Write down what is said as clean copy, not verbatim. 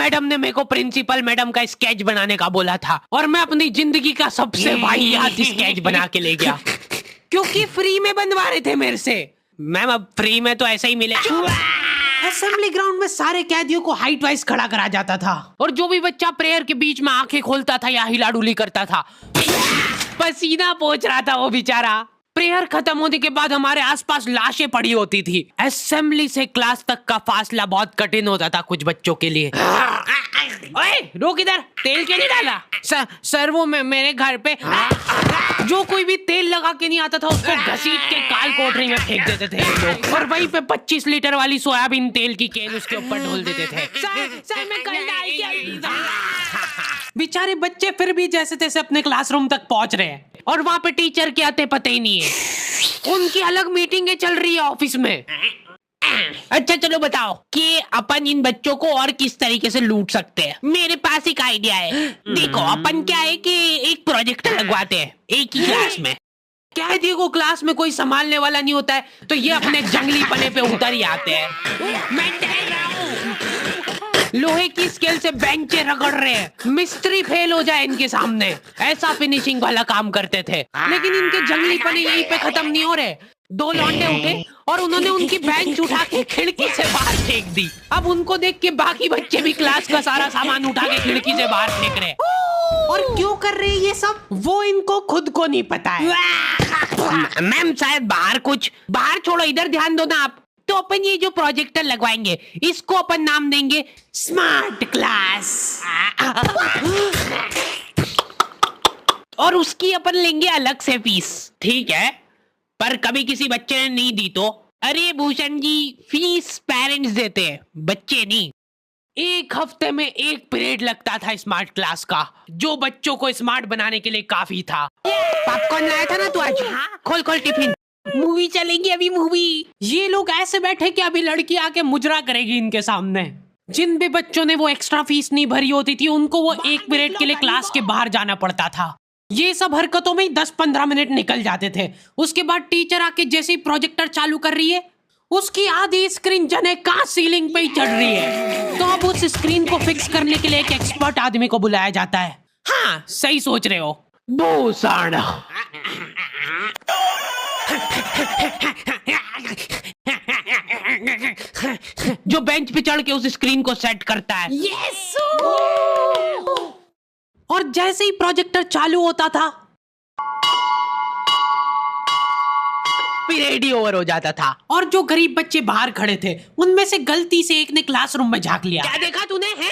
Madam ने मेरे को प्रिंसिपल मैडम का स्केच बनाने का बोला था और मैं अपनी जिंदगी का सबसे वाहियात स्केच बना के ले गया क्योंकि फ्री में बनवा रहे थे मेरे से। मैम अब फ्री में तो ऐसे ही मिले। असेंबली ग्राउंड में सारे कैदियों को हाइट वाइज खड़ा करा जाता था और जो भी बच्चा प्रेयर के बीच में आंखें खोलता था या हिलाडुली करता था पसीना पोंछ रहा था वो बेचारा। प्रेयर खत्म होने के बाद हमारे आसपास लाशें पड़ी होती थी। असेंबली से क्लास तक का फासला बहुत कठिन होता था कुछ बच्चों के लिए। ओए रोक इधर, तेल क्यों नहीं डाला? सर वो मेरे घर पे जो कोई भी तेल लगा के नहीं आता था उसको घसीट के काल कोठरी में फेंक देते थे लोग और वहीं पे 25 लीटर वाली सोयाबीन तेल की केन उसके ऊपर ढोल देते थे। सर मैं कल बेचारे बच्चे फिर भी जैसे तैसे अपने क्लासरूम तक पहुंच रहे हैं और वहाँ पे टीचर के आते पता ही नहीं है। उनकी अलग मीटिंगें चल रही है ऑफिस में। अच्छा चलो बताओ कि अपन इन बच्चों को और किस तरीके से लूट सकते हैं। मेरे पास एक आइडिया है। देखो अपन क्या है कि एक प्रोजेक्टर लगवाते हैं एक ही क्लास में। कैदियों को क्लास में कोई संभालने वाला नहीं होता है तो ये अपने जंगली पने पे उतर ही आते हैं। मैं डर रहा हूँ। लोहे की स्केल से बेंचे रगड़ रहे हैं, मिस्त्री फेल हो जाए इनके सामने, ऐसा फिनिशिंग वाला काम करते थे। लेकिन इनके जंगली पने यहीं पे खत्म नहीं हो रहे। 2 लौंडे उठे और उन्होंने उनकी बेंच उठा के खिड़की से बाहर फेंक दी। अब उनको देख के बाकी बच्चे भी क्लास का सारा सामान उठा के खिड़की से बाहर फेंक रहे। और क्यों कर रहे हैं ये सब वो इनको खुद को नहीं पता है। मैम शायद बाहर छोड़ो, इधर ध्यान दो ना आप। तो अपन ये जो प्रोजेक्टर लगवाएंगे इसको अपन नाम देंगे स्मार्ट क्लास और उसकी अपन लेंगे अलग से फीस। ठीक है, पर कभी किसी बच्चे ने नहीं दी तो? अरे भूषण जी, फीस पेरेंट्स देते हैं, बच्चे नहीं। 1 हफ्ते में 1 पीरियड लगता था स्मार्ट क्लास का, जो बच्चों को स्मार्ट बनाने के लिए काफी था। पॉपकॉर्न लाया था ना तू आज? खोल टिफिन, मूवी चलेगी अभी मूवी। ये लोग ऐसे बैठे कि अभी लड़की आके मुजरा करेगी इनके सामने। जिन भी बच्चों ने वो एक्स्ट्रा फीस नहीं भरी होती थी उनको वो 1 पीरियड के लिए क्लास के बाहर जाना पड़ता था। ये सब हरकतों में ही 10-15 मिनट निकल जाते थे। उसके बाद टीचर आके जैसे ही प्रोजेक्टर चालू कर रही है उसकी आधी स्क्रीन जने का सीलिंग पे ही चढ़ रही है। तो अब उस स्क्रीन को फिक्स करने के लिए एक एक्सपर्ट आदमी को बुलाया जाता है। हाँ सही सोच रहे हो भूषण। जो बेंच पे चढ़ के उस स्क्रीन को सेट करता है। यस। और जैसे ही प्रोजेक्टर चालू होता था पीरियड ही ओवर हो जाता था और जो गरीब बच्चे बाहर खड़े थे उनमें से गलती से एक ने क्लासरूम में झांक लिया। क्या देखा तूने? है